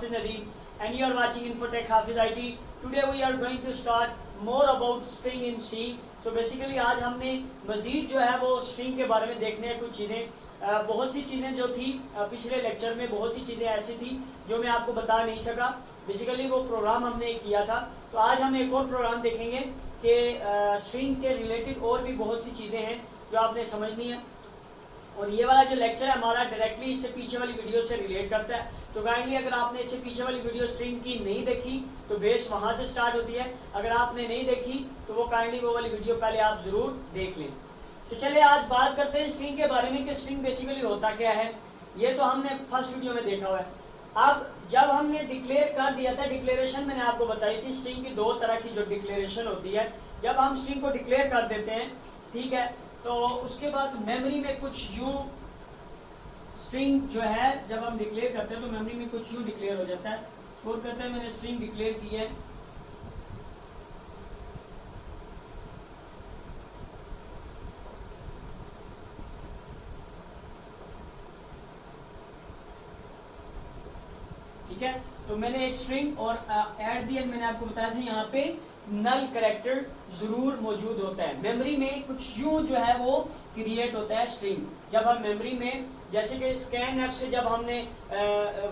Hafiz Nadeem and you are watching Infotech Hafiz IT. Today we are going to start more about string in C. तो basically आज हमने मजीद जो है वो string के बारे में देखने हैं कुछ चीज़ें। बहुत सी चीज़ें जो थी पिछले लेक्चर में, बहुत सी चीज़ें ऐसी थी जो मैं आपको बता नहीं सका। बेसिकली वो प्रोग्राम हमने किया था, तो आज हम एक और प्रोग्राम देखेंगे कि स्ट्रिंग के रिलेटेड और भी बहुत सी चीज़ें हैं जो आपने समझनी है। और ये वाला जो लेक्चर है हमारा डायरेक्टली इससे पीछे वाली वीडियो से रिलेट करता है। तो काइंडली अगर आपने इससे पीछे वाली वीडियो स्ट्रिंग की नहीं देखी तो बेस वहाँ से स्टार्ट होती है। अगर आपने नहीं देखी तो वो काइंडली वो वाली वीडियो पहले आप ज़रूर देख लें। तो चलिए आज बात करते हैं स्ट्रिंग के बारे में कि स्ट्रिंग बेसिकली होता क्या है। ये तो हमने फर्स्ट वीडियो में देखा हुआ है। अब जब हमने डिक्लेयर कर दिया था, डिक्लेरेशन मैंने आपको बताई थी स्ट्रिंग की दो तरह की जो डिक्लेरेशन होती है। जब हम स्ट्रिंग को डिक्लेयर कर देते हैं, ठीक है, तो उसके बाद मेमोरी में कुछ यूं स्ट्रिंग जो है जब हम डिक्लेयर करते हैं तो मेमोरी में कुछ यूं डिक्लेयर हो जाता है। और कहते हैं मैंने स्ट्रिंग डिक्लेयर की है, ठीक है। तो मैंने एक स्ट्रिंग और एट द एंड मैंने आपको बताया था यहाँ पे नल कैरेक्टर जरूर मौजूद होता है। मेमोरी में कुछ यूं जो है वो क्रिएट होता है स्ट्रिंग। जब हम मेमोरी में जैसे कि स्कैन एफ से जब हमने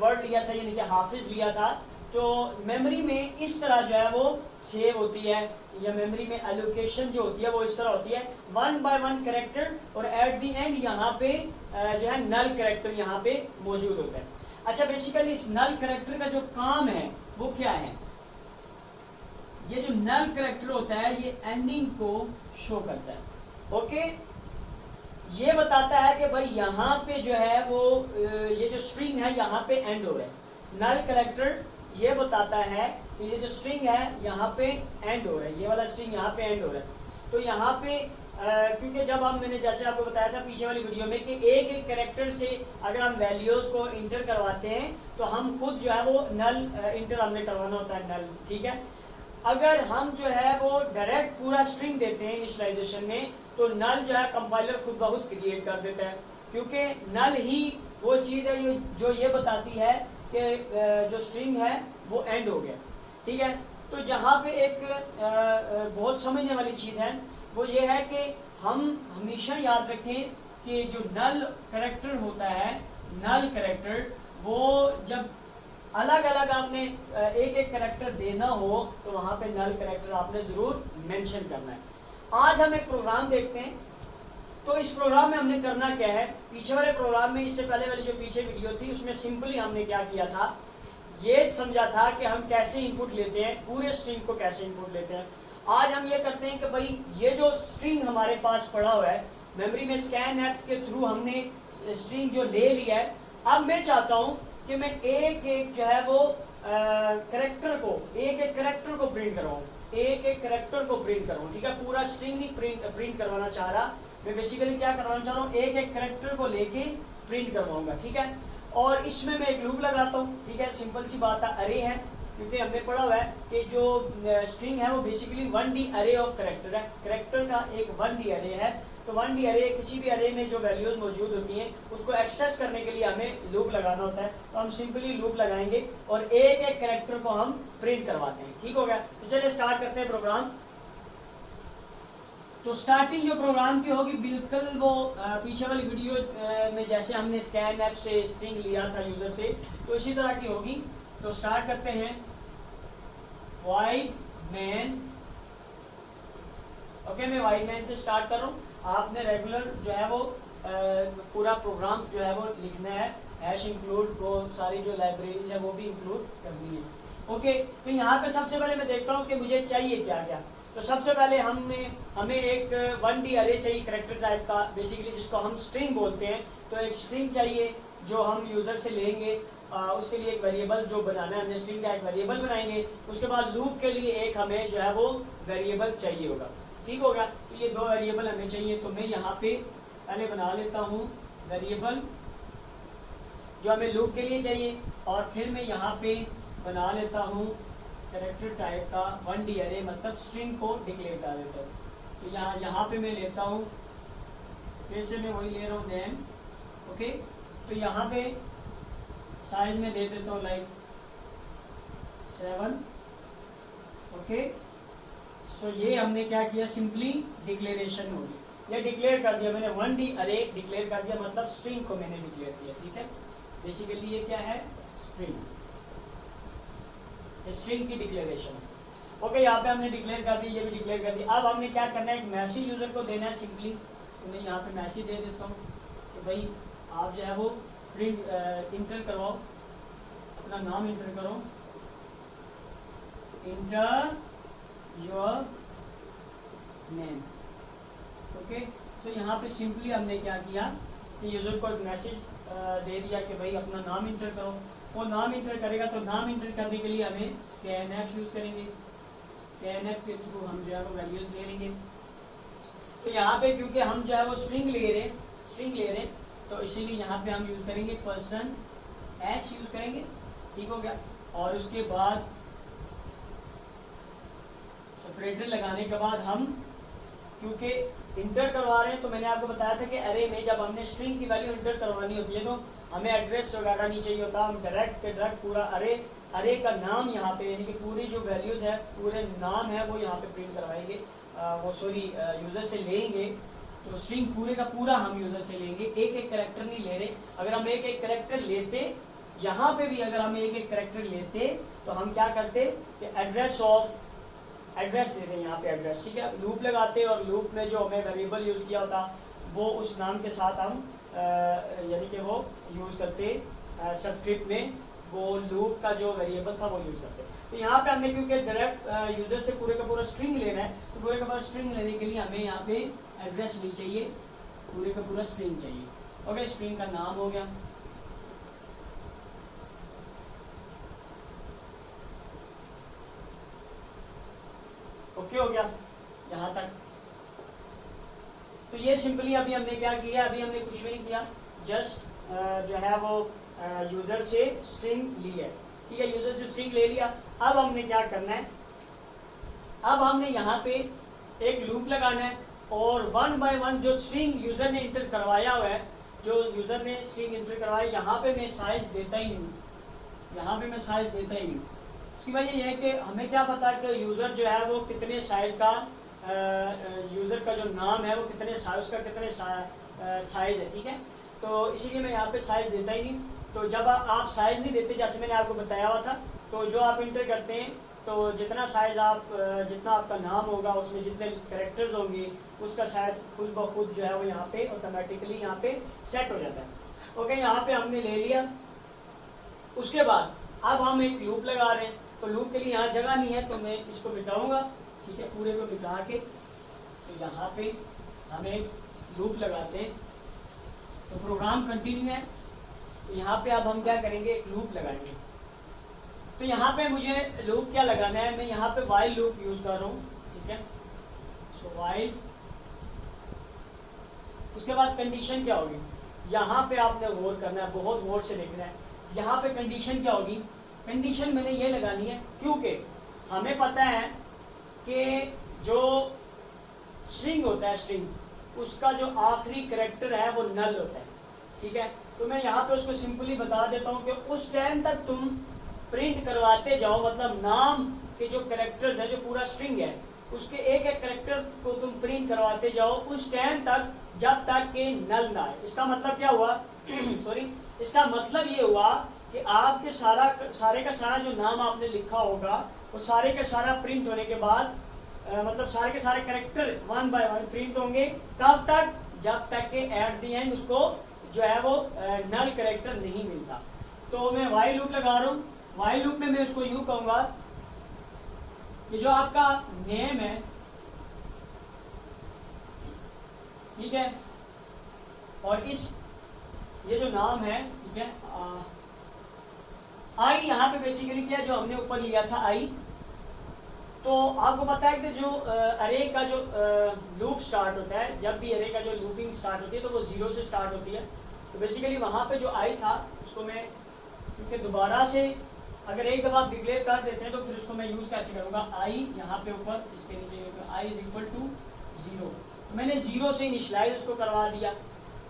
वर्ड लिया था यानी कि हाफिज लिया था, तो मेमोरी में इस तरह जो है वो सेव होती है, या मेमोरी में एलोकेशन जो होती है वो इस तरह होती है, वन बाय वन कैरेक्टर, और एट द एंड यहाँ पे जो है नल कैरेक्टर यहाँ पे मौजूद होता है। अच्छा, बेसिकली इस नल कैरेक्टर का जो काम है वो क्या है? ये जो नल कैरेक्टर होता है ये एंडिंग को शो करता है। ओके, ये बताता है कि भाई यहाँ पे जो है वो ये जो स्ट्रिंग है यहाँ पे एंड हो रहा है। नल कैरेक्टर ये बताता है कि ये जो स्ट्रिंग है यहाँ पे एंड हो रहा है, ये वाला स्ट्रिंग यहाँ पे एंड हो रहा है। तो यहाँ पे क्योंकि जब हम मैंने जैसे आपको बताया था पीछे वाली वीडियो में कि एक एक कैरेक्टर से अगर हम वैल्यूज को इंटर करवाते हैं तो हम खुद जो है वो नल इंटर हमने करवाना होता है, नल, ठीक है। अगर हम जो है वो डायरेक्ट पूरा स्ट्रिंग देते हैं इनिशियलाइजेशन में तो नल जो है कंपाइलर खुद ब खुद क्रिएट कर देता है, क्योंकि नल ही वो चीज़ है जो ये बताती है कि जो स्ट्रिंग है वो एंड हो गया, ठीक है। तो जहाँ पे एक बहुत समझने वाली चीज़ है वो ये है कि हम हमेशा याद रखें कि जो नल कैरेक्टर होता है, नल कैरेक्टर वो जब अलग अलग आपने एक एक कैरेक्टर देना हो तो वहाँ पे नल कैरेक्टर आपने ज़रूर मेंशन करना है। आज हम एक प्रोग्राम देखते हैं। तो इस प्रोग्राम में हमने करना क्या है, पीछे वाले प्रोग्राम में इससे पहले वाली जो पीछे वीडियो थी उसमें सिंपली हमने क्या किया था, ये समझा था कि हम कैसे इनपुट लेते हैं, पूरे स्ट्रिंग को कैसे इनपुट लेते हैं। आज हम ये करते हैं कि भाई ये जो स्ट्रिंग हमारे पास पड़ा हुआ है मेमोरी में स्कैन एफ के थ्रू हमने स्ट्रिंग जो ले लिया है, अब मैं चाहता हूँ कि मैं एक एक जो है वो कैरेक्टर को एक एक कैरेक्टर को प्रिंट करवाऊँ, एक एक कैरेक्टर को प्रिंट करूँ, ठीक है। पूरा स्ट्रिंग नहीं प्रिंट करवाना चाह रहा, मैं बेसिकली क्या करवाना चाह रहा हूँ, एक एक कैरेक्टर को लेके प्रिंट करवाऊंगा, ठीक है। और इसमें मैं एक लूप लगाता हूँ, ठीक है। सिंपल सी बात है, अरे है, क्योंकि हमने पढ़ा हुआ है कि जो स्ट्रिंग है वो बेसिकली 1D अरे ऑफ कैरेक्टर है, कैरेक्टर का एक 1D अरे है। तो 1D अरे, किसी भी अरे में जो वैल्यूज मौजूद होती हैं उसको एक्सेस करने के लिए हमें लूप लगाना होता है। तो हम सिंपली लूप लगाएंगे और एक एक कैरेक्टर को हम प्रिंट करवाते हैं, ठीक हो गया। तो चलिए स्टार्ट करते हैं प्रोग्राम। तो स्टार्टिंग जो प्रोग्राम की होगी बिल्कुल वो पीछे वाली वीडियो में जैसे हमने स्कैन एफ से स्ट्रिंग लिया था यूजर से, तो इसी तरह की होगी। तो स्टार्ट करते हैं, वाइड मैन। ओके, मैं वाइड मैन से स्टार्ट कर रहा हूँ। आपने रेगुलर जो है वो पूरा प्रोग्राम जो है वो लिखना है, हैश इंक्लूड को सारी जो लाइब्रेरीज है वो भी इंक्लूड करनी है। ओके, तो यहाँ पे सबसे पहले मैं देखता हूँ कि मुझे चाहिए क्या क्या। तो सबसे पहले हमें एक 1D अरे चाहिए कैरेक्टर टाइप का, बेसिकली जिसको हम स्ट्रिंग बोलते हैं। तो एक स्ट्रिंग चाहिए जो हम यूजर से लेंगे, उसके लिए एक वेरिएबल जो बनाना है, हमने स्ट्रिंग का एक वेरिएबल बनाएंगे। उसके बाद लूप के लिए एक हमें जो है वो वेरिएबल चाहिए होगा, ठीक होगा। तो ये दो वेरिएबल हमें चाहिए। तो मैं यहाँ पे पहले बना लेता हूँ वेरिएबल जो हमें लूप के लिए चाहिए, और फिर मैं यहाँ पे बना लेता हूँ कैरेक्टर टाइप का 1D अरे, मतलब स्ट्रिंग को डिक्लेयर कर देता हूँ। तो यहाँ पे मैं लेता हूँ, फिर से मैं वही ले रहा हूँ नेम। ओके, तो यहाँ पे साइज में दे देता हूँ लाइक 7। ओके, सो ये हमने क्या किया, सिंपली डिक्लेरेशन होगी, ये डिक्लेयर कर दिया मैंने 1D अरे डिक्लेयर कर दिया, मतलब स्ट्रिंग को मैंने डिक्लेयर किया। ठीक है, बेसिकली ये क्या है, स्ट्रिंग, स्ट्रिंग की डिक्लेरेशन। ओके, यहाँ पे हमने डिक्लेयर कर दी, ये भी डिक्लेयर कर दी। अब हमने क्या करना है, एक मैसेज यूजर को देना है सिंपली। तो मैं यहाँ पे मैसेज दे देता हूँ कि भाई आप जो है वो प्रिंट इंटर करवाओ, अपना नाम इंटर करो, इंटर योर नेम। ओके, तो यहाँ पे सिंपली हमने क्या किया कि यूजर को एक मैसेज दे दिया कि भाई अपना नाम इंटर करो। वो नाम इंटर करेगा, तो नाम इंटर करने के लिए हमें scanf यूज करेंगे, scanf के थ्रू हम जो है वो वैल्यूज ले लेंगे। तो यहाँ पे क्योंकि हम जो है वो स्ट्रिंग ले रहे हैं, तो इसीलिए यहाँ पे हम यूज करेंगे पर्सन एस यूज करेंगे। ठीक हो गया, और उसके बाद सेपरेटर लगाने के बाद हम क्योंकि इंटर करवा रहे हैं, तो मैंने आपको बताया था कि अरे में जब हमने स्ट्रिंग की वैल्यू इंटर करवानी होती है तो हमें एड्रेस वगैरह नहीं चाहिए होता, हम डायरेक्ट पूरा अरे का नाम यहाँ पे, यानी कि पूरी जो वैल्यूज है, पूरे नाम है वो यहाँ पे प्रिंट करवाएंगे, यूजर से लेंगे। तो स्ट्रिंग पूरे का पूरा हम यूजर से लेंगे, एक एक कैरेक्टर नहीं ले रहे। अगर हम एक एक कैरेक्टर लेते, यहाँ पे भी अगर हम एक एक कैरेक्टर लेते तो हम क्या करते कि एड्रेस दे रहे हैं यहाँ पे एड्रेस। ठीक है, लूप लगाते और लूप में जो हमें वेरिएबल यूज किया होता वो उस नाम के साथ हम यानी कि वो यूज करते, सबस्क्रिप्ट में वो लूप का जो वेरिएबल था वो यूज करते। तो यहाँ पे हमने क्योंकि डायरेक्ट यूजर से पूरे का पूरा स्ट्रिंग लेना है, तो पूरे का पूरा स्ट्रिंग लेने के लिए हमें यहाँ पे एड्रेस नहीं चाहिए, पूरे का पूरा स्ट्रिंग चाहिए। ओके, स्ट्रिंग का नाम हो गया, ओके हो गया यहाँ तक। तो ये सिंपली अभी हमने क्या किया, अभी हमने कुछ भी नहीं किया, जस्ट जो है वो यूजर से स्ट्रिंग ली है। ठीक है, यूजर से स्ट्रिंग ले लिया। अब हमने क्या करना है, अब हमने यहाँ पे एक लूप लगाना है और 1 बाय 1 जो स्ट्रिंग यूजर ने इंटर करवाया हुआ है, जो यूजर ने स्ट्रिंग इंटर करवाया, यहाँ पे मैं साइज देता ही नहीं, यहाँ पे मैं साइज देता ही नहीं। उसकी वजह यह है कि हमें क्या पता कि यूजर जो है वो कितने साइज का, यूजर का जो नाम है वो कितने साइज का, कितने साइज है। ठीक है, तो इसीलिए मैं यहाँ पे साइज देता ही नहीं। तो जब आप साइज नहीं देते, जैसे मैंने आपको बताया हुआ था, तो जो आप इंटर करते हैं तो जितना साइज आप, जितना आपका नाम होगा उसमें जितने कैरेक्टर्स होंगे उसका साइज खुद ब खुद जो है वो यहाँ पे ऑटोमेटिकली यहाँ पे सेट हो जाता है। ओके, यहाँ पे हमने ले लिया। उसके बाद अब हम एक लूप लगा रहे हैं, तो लूप के लिए यहाँ जगह नहीं है तो मैं इसको मिटाऊंगा। ठीक है, पूरे को मिटा के तो यहाँ पे हम एक लूप लगाते हैं, तो प्रोग्राम कंटिन्यू है। तो यहाँ पे अब हम क्या करेंगे, एक लूप लगाएंगे। तो यहाँ पे मुझे लूप क्या लगाना है, मैं यहाँ पे वाइल लूप यूज कर रहा हूँ। ठीक है, सो वाइल, उसके बाद कंडीशन क्या होगी, यहाँ पे आपने गौर करना है, बहुत गौर से देखना है। यहाँ पे कंडीशन क्या होगी, कंडीशन मैंने ये लगानी है क्योंकि हमें पता है कि जो स्ट्रिंग होता है, स्ट्रिंग उसका जो आखिरी कैरेक्टर है वो नल होता है। ठीक है, तो मैं यहाँ पे उसको सिंपली बता देता हूँ कि उस टाइम तक तुम प्रिंट करवाते जाओ, मतलब नाम के जो कैरेक्टर्स है, जो पूरा स्ट्रिंग है उसके एक एक कैरेक्टर को तुम प्रिंट करवाते जाओ उस टाइम तक जब तक कि नल ना आए। इसका मतलब क्या हुआ सॉरी, इसका मतलब ये हुआ कि आपके सारे का सारा जो नाम आपने लिखा होगा वो सारे का सारा प्रिंट होने के बाद मतलब सारे के सारे कैरेक्टर 1 बाय 1 प्रिंट होंगे। कब तक, जब तक कि एट द एंड उसको जो है वो नल कैरेक्टर नहीं मिलता। तो मैं वाइल लूप लगा रहा हूँ। वाइल लूप में मैं उसको यूं कहूंगा कि जो आपका नेम है, ठीक है, और इस ये जो नाम है, ठीक है, आई यहाँ पे बेसिकली क्या जो हमने ऊपर लिया था आई। तो आपको पता है कि जो अरे का जो लूप स्टार्ट होता है, जब भी अरे का जो लूपिंग स्टार्ट होती है तो वो 0 से स्टार्ट होती है। तो बेसिकली वहाँ पे जो आई था उसको मैं क्योंकि दोबारा से अगर एक दफ़ा आप डिक्लेयर कर देते हैं तो फिर उसको मैं यूज़ कैसे करूँगा, आई यहाँ पे ऊपर इसके नीचे आई इज इक्वल टू 0। तो मैंने 0 से इनिशलाइज उसको करवा दिया,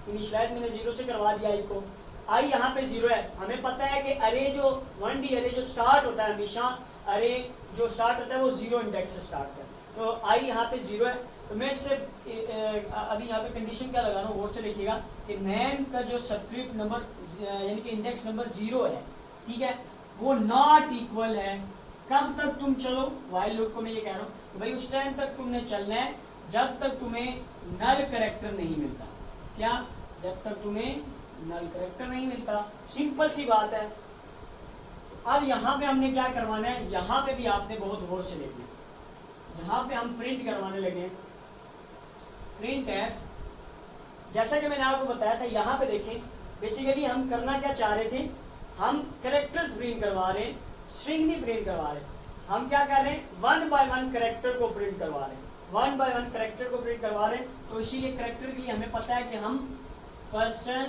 इनिशलाइज मैंने 0 से करवा दिया आई को। आई यहाँ पे 0 है। हमें पता है कि अरे जो 1D अरे जो स्टार्ट होता है हमेशा, अरे जो स्टार्ट होता है वो 0 इंडेक्स से स्टार्ट होता है। तो आई यहाँ पे 0 है। तो मैं इससे अभी यहाँ पे कंडीशन क्या लगा रहा हूँ, गौर से देखिएगा कि नेम का जो सबस्क्रिप्ट नंबर यानी कि इंडेक्स नंबर 0 है, ठीक है, वो नॉट इक्वल है। कब तक तुम चलो, व्हाइल लूप को मैं ये कह रहा हूँ तो भाई उस टाइम तक तुमने चलना है जब तक तुम्हें नल कैरेक्टर नहीं मिलता। क्या? जब तक तुम्हें नल कैरेक्टर नहीं मिलता। सिंपल सी बात है। अब यहाँ पे हमने क्या करवाना है, यहाँ पे भी आपने बहुत गौर से देखना है। यहाँ पे हम प्रिंट करवाने लगे, प्रिंट एफ। जैसा कि मैंने आपको बताया था, यहाँ पे देखें बेसिकली हम करना क्या चाह रहे थे, हम कैरेक्टर्स प्रिंट करवा रहे हैं, स्ट्रिंग नहीं प्रिंट करवा रहे। हम क्या कर रहे हैं, 1 बाय 1 कैरेक्टर को प्रिंट करवा रहे हैं, 1 बाय 1 कैरेक्टर को प्रिंट करवा रहे हैं। तो इसीलिए कैरेक्टर के लिए हमें पता है कि हम पर्सन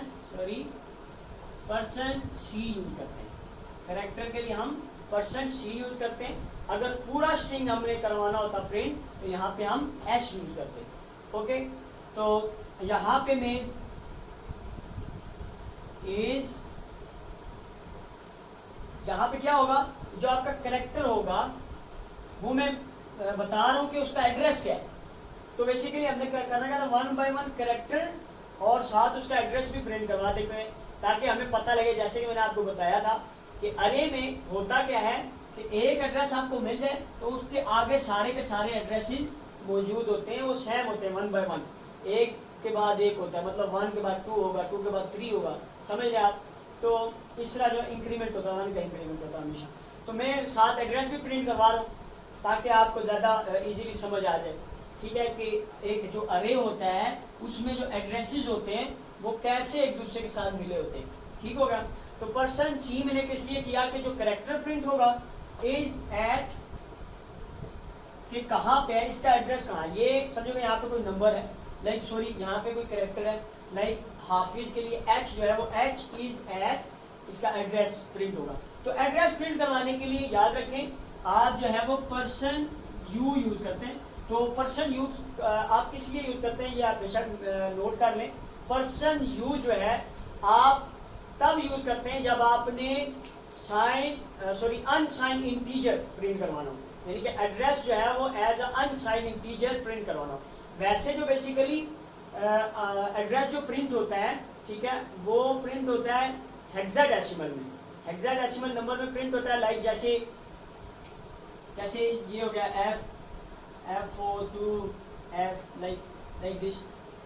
सी यूज करते हैं। कैरेक्टर के लिए हम पर्सन सी यूज करते हैं। अगर पूरा स्ट्रिंग हमने करवाना होता प्रिंट तो यहाँ पे हम एस यूज करते हैं। ओके, तो यहाँ पे मैं इज, यहाँ पे क्या होगा, जो आपका कैरेक्टर होगा वो मैं बता रहा हूँ कि उसका एड्रेस क्या है। तो बेसिकली हमने करना क्या था, 1 बाय 1 कैरेक्टर और साथ उसका एड्रेस भी प्रिंट करवा देते हैं, ताकि हमें पता लगे। जैसे कि मैंने आपको बताया था कि अरे में होता क्या है कि एक एड्रेस आपको मिल जाए तो उसके आगे सारे के सारे एड्रेसेस मौजूद होते हैं, वो सेम होते हैं 1 बाय 1, एक के बाद एक होता है। मतलब 1 के बाद 2 होगा, 2 के बाद 3 होगा, समझ रहे आप। तो इस तरह जो इंक्रीमेंट होता है 1 का इंक्रीमेंट होता है हमेशा। तो मैं साथ एड्रेस भी प्रिंट करवा रहा हूँ ताकि आपको ज़्यादा इजीली समझ आ जाए, ठीक है, कि एक जो अरे होता है उसमें जो एड्रेसेस होते हैं वो कैसे एक दूसरे के साथ मिले होते हैं। ठीक होगा। तो पर्सन सी मैंने किस लिए किया कि जो कैरेक्टर प्रिंट होगा इज एट कि कहाँ पे है, इसका एड्रेस कहाँ है। ये समझो यहाँ पे कोई नंबर है, लाइक सॉरी यहाँ पे कोई कैरेक्टर है, लाइक हाफिज के लिए एच जो है वो एच इज एट, इसका एड्रेस प्रिंट होगा। तो एड्रेस प्रिंट करवाने के लिए याद रखें आप जो है वो पर्सन यू यूज करते हैं। तो पर्सन यू आप किस लिए यूज करते हैं ये आप बेशक नोट कर लें। पर्सन यू जो है आप तब यूज करते हैं जब आपने अनसाइन इंटीजर प्रिंट करवाना हो, यानी कि एड्रेस जो है वो एज अनसाइन इंटीजर प्रिंट करवाना हो। वैसे जो बेसिकली एड्रेस जो प्रिंट होता है, ठीक है, वो प्रिंट होता है हेक्साडेसिमल में, हेक्साडेसिमल नंबर में प्रिंट होता है। लाइक जैसे ये हो गया F4 लाइक दिस,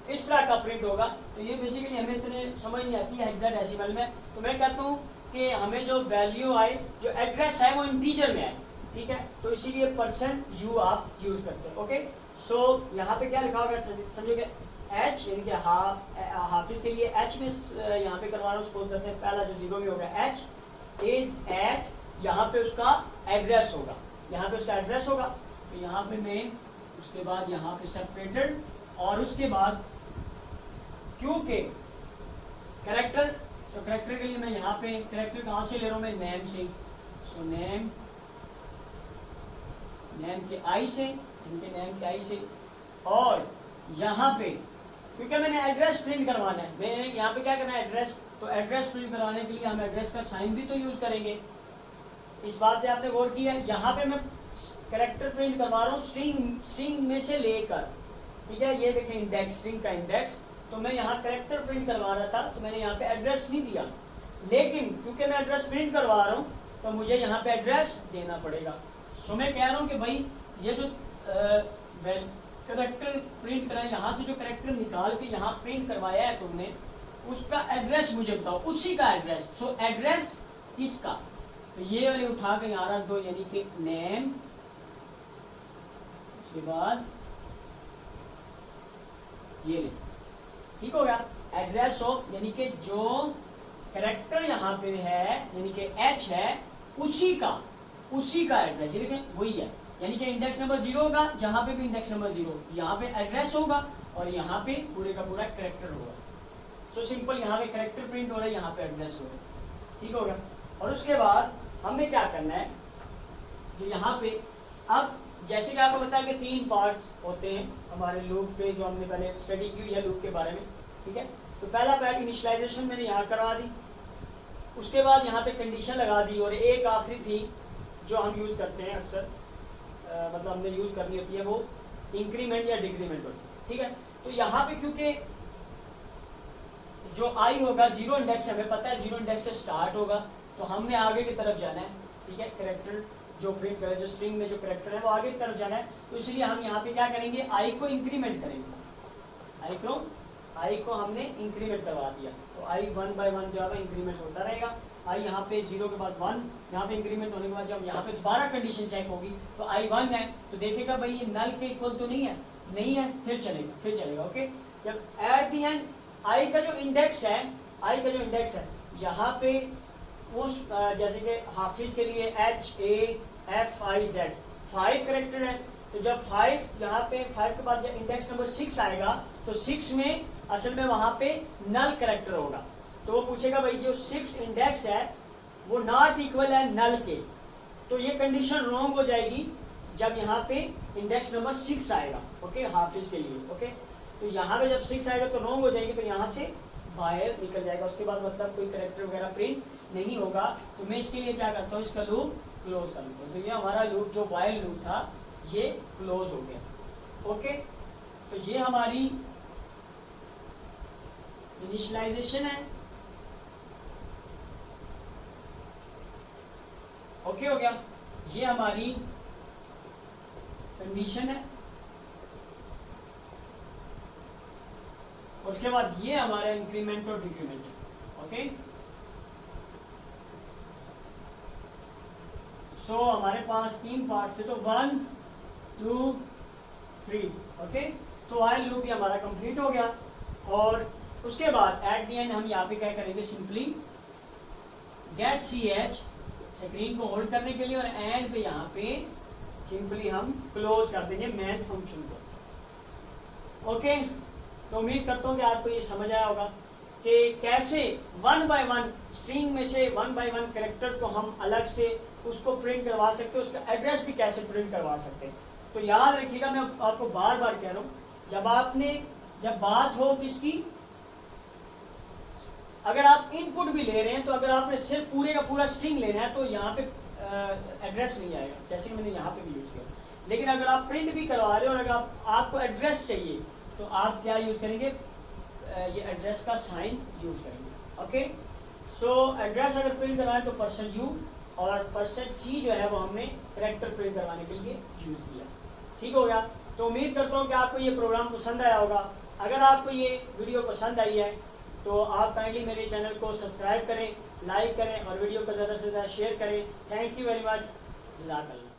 इस तरह का प्रिंट होगा। तो ये बेसिकली हमें इतने समझ नहीं आती है हेक्साडेसिमल में। तो मैं कहता हूँ कि हमें जो वैल्यू आए, जो एड्रेस है वो इंटीजर में आए, ठीक है। तो इसीलिए पर्सन यू आप यूज करते हैं। ओके, सो यहाँ पे क्या लिखा होगा समझोगे, एच यानी कि हाफिज के लिए एच में यहाँ पे करवा रहा हूँ, सपोज करते हैं पहला जो 0 में होगा एच इज एट, यहाँ पे उसका एड्रेस होगा, यहाँ पे उसका एड्रेस होगा। तो यहाँ पे मैं उसके बाद यहाँ पे सेपरेटेड, और उसके बाद क्योंकि कैरेक्टर, तो कैरेक्टर के लिए मैं यहाँ पे कैरेक्टर कहाँ से ले रहा हूँ, मैं नेम से। सो नेम के आई से, इनके नेम के आई से, और यहाँ पे क्योंकि मैंने एड्रेस प्रिंट करवाना है, मैंने यहाँ पे क्या करना है एड्रेस, तो एड्रेस प्रिंट करवाने के लिए हम एड्रेस का साइन भी तो यूज करेंगे। इस बात पे आपने गौर किया। यहाँ पे मैं कैरेक्टर प्रिंट करवा रहा हूँ स्ट्रिंग में से लेकर, ठीक है, ये देखें इंडेक्स, स्ट्रिंग का इंडेक्स। तो मैं यहाँ कैरेक्टर प्रिंट करवा रहा था तो मैंने यहाँ पे एड्रेस नहीं दिया, लेकिन क्योंकि मैं एड्रेस प्रिंट करवा रहा हूँ तो मुझे यहाँ पे एड्रेस देना पड़ेगा। सो मैं कह रहा हूँ कि भाई ये जो कैरेक्टर प्रिंट करा, यहाँ से जो कैरेक्टर निकाल के यहाँ प्रिंट करवाया है तुमने, उसका एड्रेस मुझे बताओ, उसी का एड्रेस। सो एड्रेस इसका, तो ये वाले उठा के यहाँ रख दो, यानी कि नेम, उसके बाद ये ले, ठीक हो गया। एड्रेस ऑफ यानी कि जो कैरेक्टर यहाँ पे है यानी कि एच है, उसी का एड्रेस, ये देखें वही है, यानी कि इंडेक्स नंबर 0 होगा, जहां पे भी इंडेक्स नंबर 0, यहाँ पे एड्रेस होगा और यहाँ पे पूरे का पूरा कैरेक्टर होगा। सो सिंपल, यहाँ पे कैरेक्टर प्रिंट हो रहा है, यहाँ पे एड्रेस हो रहा है, ठीक होगा। और उसके बाद हमें क्या करना है, जो यहाँ पे अब जैसे कि आपको बताया कि 3 पार्ट्स होते हैं हमारे लूप पे, जो हमने पहले स्टडी की है लूप के बारे में, ठीक है। तो पहला पार्ट इनिशियलाइजेशन मैंने यहाँ करवा दी, उसके बाद यहाँ पे कंडीशन लगा दी, और एक आखिरी थी जो हम यूज़ करते हैं अक्सर, मतलब हमने यूज़ करनी होती है, वो इंक्रीमेंट या डिक्रीमेंट होती है, ठीक है। तो यहाँ पे क्योंकि जो आई होगा जीरो इंडेक्स, हमें पता है जीरो इंडेक्स से स्टार्ट होगा, तो हमने आगे की तरफ जाना है, ठीक है। कैरेक्टर जो प्रिंट करे, जो स्ट्रिंग में जो कैरेक्टर है वो आगे की तरफ जाना है, तो इसलिए हम यहाँ पे क्या करेंगे, आई को इंक्रीमेंट करेंगे, आई को हमने इंक्रीमेंट करवा दिया, तो आई 1 by 1 जो है इंक्रीमेंट होता रहेगा। आई यहाँ पे 0 के बाद 1, यहाँ पे इंक्रीमेंट होने के बाद जब यहाँ पे दोबारा कंडीशन चेक होगी तो आई 1 है, तो देखेगा भाई ये नल के इक्वल तो नहीं है, फिर चलेगा, ओके। जब एट दी एंड आई का जो इंडेक्स है यहाँ पे उस जैसे कि हाफिज के लिए HAFIZ 5 करेक्टर है, तो जब 5 यहाँ पे 5 के बाद जब इंडेक्स नंबर 6 आएगा तो 6 में असल में वहां पे नल करेक्टर होगा, तो वो पूछेगा भाई जो 6 इंडेक्स है वो नॉट इक्वल है नल के, तो ये कंडीशन रॉन्ग हो जाएगी जब यहाँ पे इंडेक्स नंबर 6 आएगा, ओके, हाफिज के लिए, ओके। तो यहाँ पे जब 6 आएगा तो रॉन्ग हो जाएगी, तो यहाँ से बाहर निकल जाएगा, उसके बाद मतलब कोई करेक्टर वगैरह प्रिंट नहीं होगा। तो मैं इसके लिए क्या करता हूँ, इसका लूप क्लोज कर लेता हूँ, तो ये हमारा लूप जो वाइल लूप था ये क्लोज हो गया, ओके। तो ये हमारी इनिशियलाइजेशन है, ओके हो गया। ये हमारी कंडीशन है, उसके बाद ये हमारा इंक्रीमेंट और डिक्रीमेंट है, ओके। सो हमारे पास 3 पार्ट्स थे, तो 1 2 3, ओके। सो वाइल लूप ये हमारा कंप्लीट हो गया, और उसके बाद एट द एंड हम यहाँ पे क्या करेंगे, सिंपली गेट CH स्क्रीन को होल्ड करने के लिए, और एंड पे यहाँ पे सिंपली हम क्लोज कर देंगे मैन फंक्शन को, ओके। तो उम्मीद करता हूँ कि आपको ये समझ आया होगा कि कैसे 1 by 1 स्ट्रिंग में से 1 by 1 कैरेक्टर को हम अलग से उसको प्रिंट करवा सकते हैं, उसका एड्रेस भी कैसे प्रिंट करवा सकते हैं। तो याद रखिएगा, मैं आपको बार बार कह रहा हूँ, जब बात हो किसकी, अगर आप इनपुट भी ले रहे हैं, तो अगर आपने सिर्फ पूरे का पूरा स्ट्रिंग लेना है तो यहाँ पे एड्रेस नहीं आएगा, जैसे कि मैंने यहाँ पे भी यूज किया। लेकिन अगर आप प्रिंट भी करवा रहे हो और अगर आपको एड्रेस चाहिए तो आप क्या यूज करेंगे, ये एड्रेस का साइन यूज करेंगे, ओके। सो एड्रेस अगर प्रिंट करवाएं तो %u और %c जो है वो हमने कैरेक्टर प्रिंट करवाने के लिए यूज किया, ठीक हो गया। तो उम्मीद करता हूँ कि आपको ये प्रोग्राम पसंद आया होगा। अगर आपको ये वीडियो पसंद आई है तो आप काइंडली मेरे चैनल को सब्सक्राइब करें, लाइक करें और वीडियो को ज़्यादा से ज़्यादा शेयर करें। थैंक यू वेरी मच, जज़ाकल्लाह।